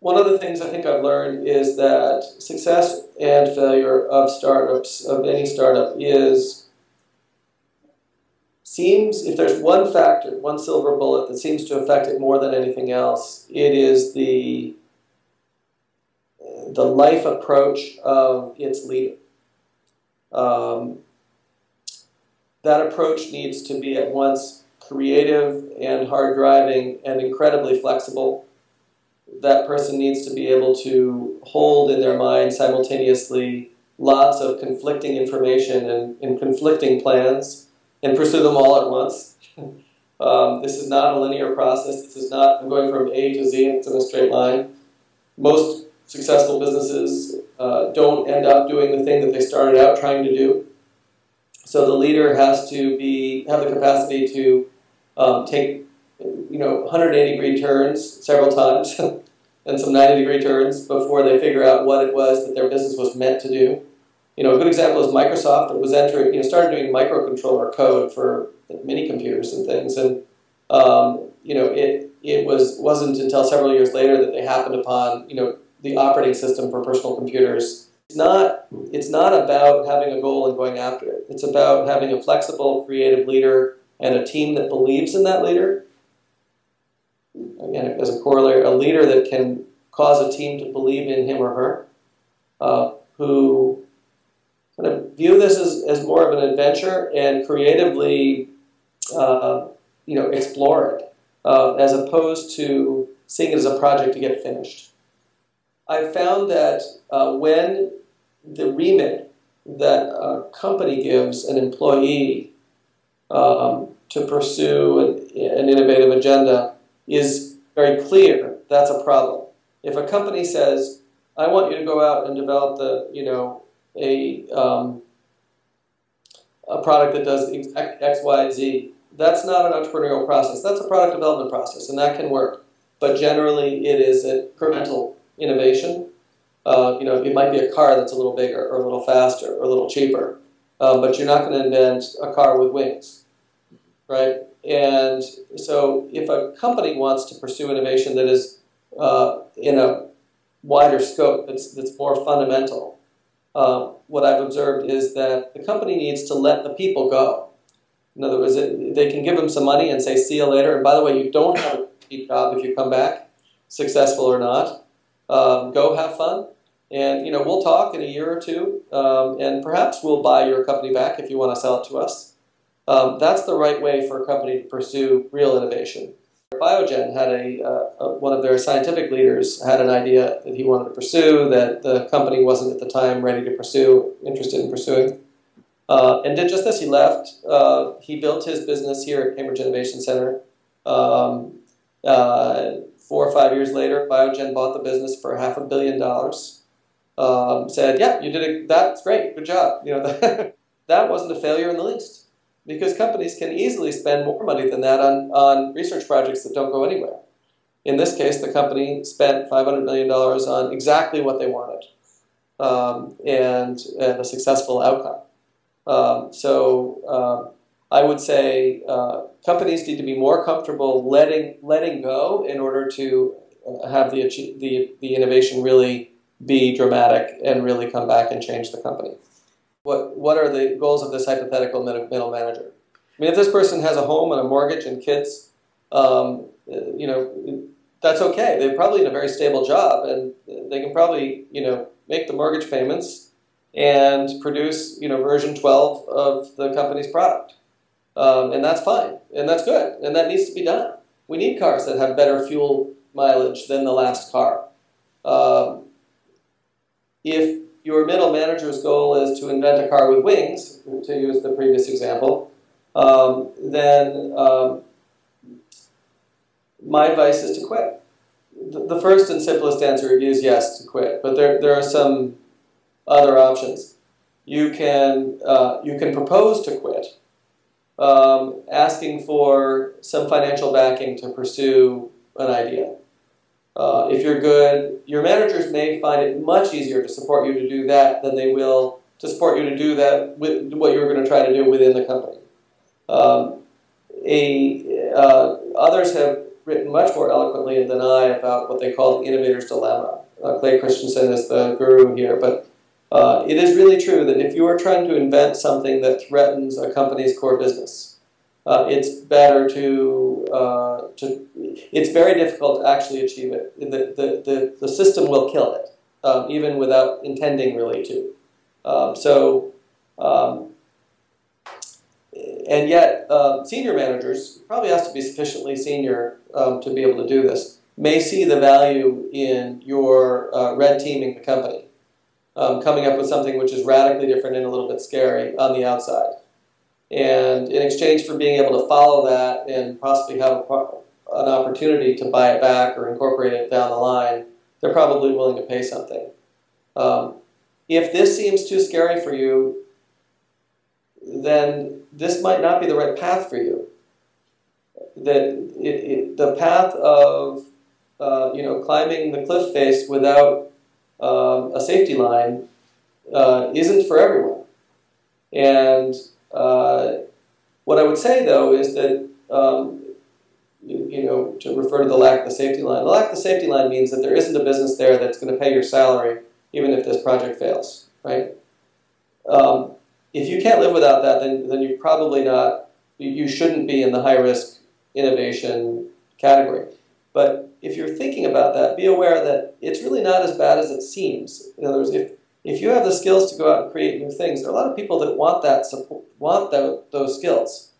One of the things I think I've learned is that success and failure of startups, of any startup, seems, if there's one factor, one silver bullet that seems to affect it more than anything else, it is the life approach of its leader. That approach needs to be at once creative and hard-driving and incredibly flexible. That person needs to be able to hold in their mind simultaneously lots of conflicting information and conflicting plans and pursue them all at once. This is not a linear process. This is not, I'm going from A to Z and it's in a straight line. Most successful businesses don't end up doing the thing that they started out trying to do. So the leader has to have the capacity to take 180-degree turns several times and some 90-degree turns before they figure out what it was that their business was meant to do. A good example is Microsoft that was started doing microcontroller code for mini computers and things, and it wasn't until several years later that they happened upon the operating system for personal computers. It's not about having a goal and going after it. It's about having a flexible, creative leader and a team that believes in that leader. Again, as a corollary, a leader that can cause a team to believe in him or her, who kind of view this as more of an adventure and creatively, explore it, as opposed to seeing it as a project to get finished. I've found that when the remit that a company gives an employee to pursue an innovative agenda is very clear, that's a problem. If a company says, I want you to go out and develop a product that does X, Y, Z, that's not an entrepreneurial process. That's a product development process, and that can work. But generally, it is an incremental innovation. It might be a car that's a little bigger or a little faster or a little cheaper, but you're not going to invent a car with wings, right? And so if a company wants to pursue innovation that is in a wider scope, that's more fundamental, what I've observed is that the company needs to let the people go. In other words, they can give them some money and say, see you later. And by the way, you don't have a job if you come back, successful or not. Go have fun. And we'll talk in a year or two, and perhaps we'll buy your company back if you want to sell it to us. That's the right way for a company to pursue real innovation. Biogen had one of their scientific leaders had an idea that he wanted to pursue that the company wasn't at the time ready to pursue, interested in pursuing, and did just this. He left. He built his business here at Cambridge Innovation Center. 4 or 5 years later, Biogen bought the business for $500 million. Said, yeah, you did it. That's great. Good job. That wasn't a failure in the least, because companies can easily spend more money than that on research projects that don't go anywhere. In this case, the company spent $500 million on exactly what they wanted, and a successful outcome. I would say companies need to be more comfortable letting go in order to have the innovation really be dramatic and really come back and change the company. What are the goals of this hypothetical middle manager? I mean, if this person has a home and a mortgage and kids, that's okay. They're probably in a very stable job, and they can probably, make the mortgage payments and produce, version 12 of the company's product. And that's fine, and that's good, and that needs to be done. We need cars that have better fuel mileage than the last car. If your middle manager's goal is to invent a car with wings, to use the previous example, then my advice is to quit. The first and simplest answer is yes, to quit, but there are some other options. You can propose to quit, asking for some financial backing to pursue an idea. If you're good, your managers may find it much easier to support you to do that than they will to support you to do that with what you're going to try to do within the company. Others have written much more eloquently than I about what they call the innovator's dilemma. Clay Christensen is the guru here, but it is really true that if you are trying to invent something that threatens a company's core business, it's better it's very difficult to actually achieve it. The system will kill it, even without intending really to. And yet, senior managers, probably has to be sufficiently senior to be able to do this, may see the value in your red teaming the company, coming up with something which is radically different and a little bit scary on the outside. And in exchange for being able to follow that and possibly have an opportunity to buy it back or incorporate it down the line, they're probably willing to pay something. If this seems too scary for you, then this might not be the right path for you. The path of climbing the cliff face without a safety line isn't for everyone. And what I would say, though, is that to refer to the lack of the safety line. The lack of the safety line means that there isn't a business there that's going to pay your salary even if this project fails, right? If you can't live without that, then you're probably not, you shouldn't be in the high-risk innovation category. But if you're thinking about that, be aware that it's really not as bad as it seems. In other words, if you have the skills to go out and create new things, there are a lot of people that want that support, those skills.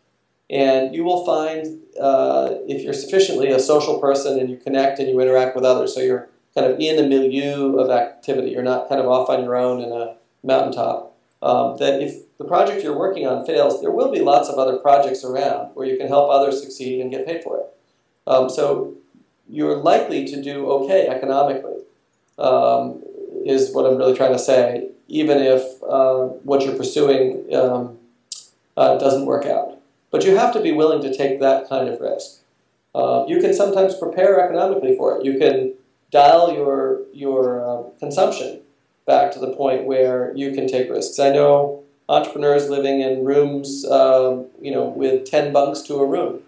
And you will find, if you're sufficiently a social person and you connect and you interact with others, so you're kind of in a milieu of activity, you're not kind of off on your own in a mountaintop, that if the project you're working on fails, there will be lots of other projects around where you can help others succeed and get paid for it. So you're likely to do okay economically, is what I'm really trying to say, even if what you're pursuing doesn't work out. But you have to be willing to take that kind of risk. You can sometimes prepare economically for it. You can dial your consumption back to the point where you can take risks. I know entrepreneurs living in rooms, with 10 bunks to a room,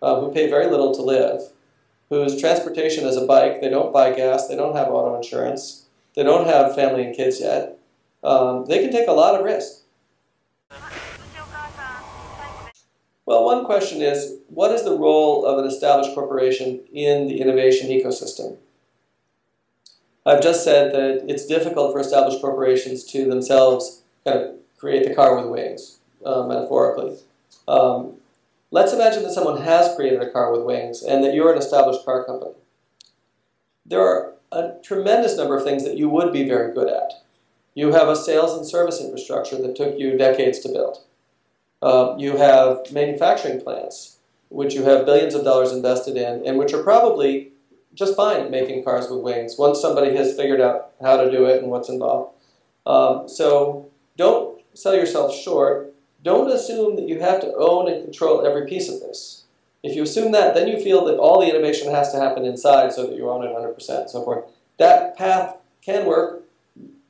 who pay very little to live, whose transportation is a bike. They don't buy gas. They don't have auto insurance. They don't have family and kids yet. They can take a lot of risk. Well, one question is, what is the role of an established corporation in the innovation ecosystem? I've just said that it's difficult for established corporations to themselves kind of create the car with wings, metaphorically. Let's imagine that someone has created a car with wings and that you're an established car company. There are a tremendous number of things that you would be very good at. You have a sales and service infrastructure that took you decades to build. You have manufacturing plants, which you have billions of dollars invested in, and which are probably just fine at making cars with wings once somebody has figured out how to do it and what's involved. So don't sell yourself short. Don't assume that you have to own and control every piece of this. If you assume that, then you feel that all the innovation has to happen inside so that you own it 100% and so forth. That path can work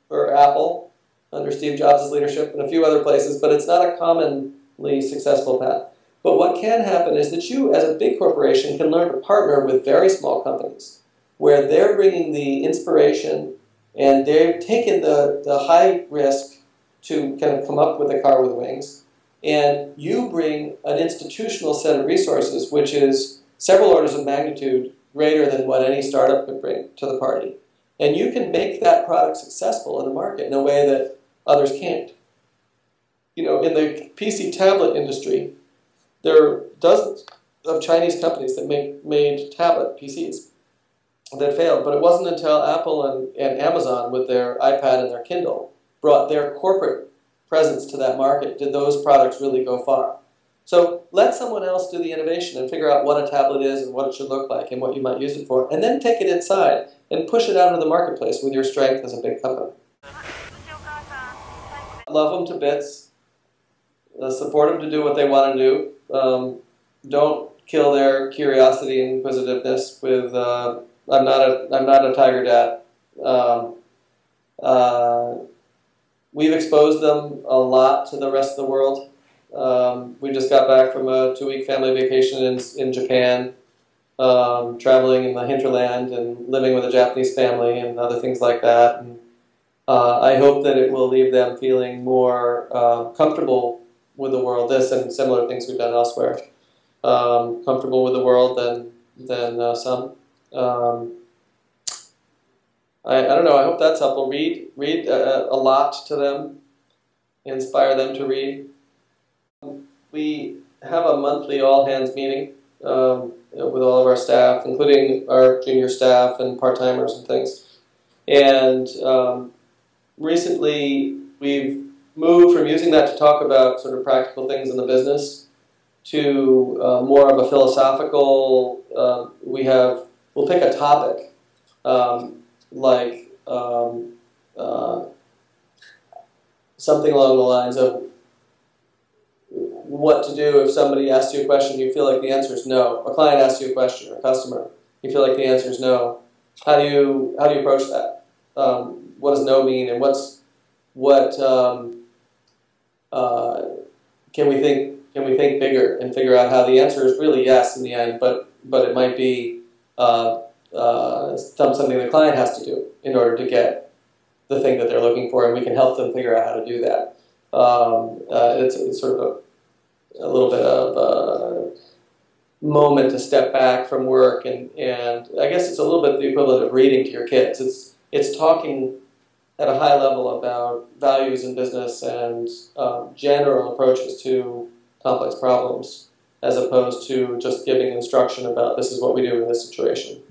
for Apple under Steve Jobs' leadership and a few other places, but it's not a commonly successful path. But what can happen is that you, as a big corporation, can learn to partner with very small companies where they're bringing the inspiration and they've taken the high risk to kind of come up with a car with wings, and you bring an institutional set of resources which is several orders of magnitude greater than what any startup could bring to the party. And you can make that product successful in the market in a way that others can't. In the PC tablet industry, there are dozens of Chinese companies that made tablet PCs that failed, but it wasn't until Apple and Amazon with their iPad and their Kindle brought their corporate presence to that market did those products really go far. So let someone else do the innovation and figure out what a tablet is and what it should look like and what you might use it for, and then take it inside and push it out into the marketplace with your strength as a big company. Love them to bits. Support them to do what they want to do. Don't kill their curiosity and inquisitiveness with I'm not a tiger dad. We've exposed them a lot to the rest of the world. We just got back from a 2-week family vacation in Japan. traveling in the hinterland and living with a Japanese family and other things like that. And I hope that it will leave them feeling more comfortable with the world. This and similar things we've done elsewhere. Comfortable with the world than some. I don't know. I hope that's helpful. Read a lot to them. Inspire them to read. We have a monthly all-hands meeting with all of our staff, including our junior staff and part-timers and things. And recently, we've moved from using that to talk about sort of practical things in the business to more of a philosophical. We'll pick a topic like something along the lines of what to do if somebody asks you a question, you feel like the answer is no. A client asks you a question, or a customer, you feel like the answer is no. How do you approach that? What does no mean, and what can we think bigger and figure out how the answer is really yes in the end, but it might be something the client has to do in order to get the thing that they're looking for, and we can help them figure out how to do that. It's sort of a little bit of a moment to step back from work, and I guess it's a little bit the equivalent of reading to your kids. It's talking at a high level about values in business and general approaches to complex problems, as opposed to just giving instruction about this is what we do in this situation.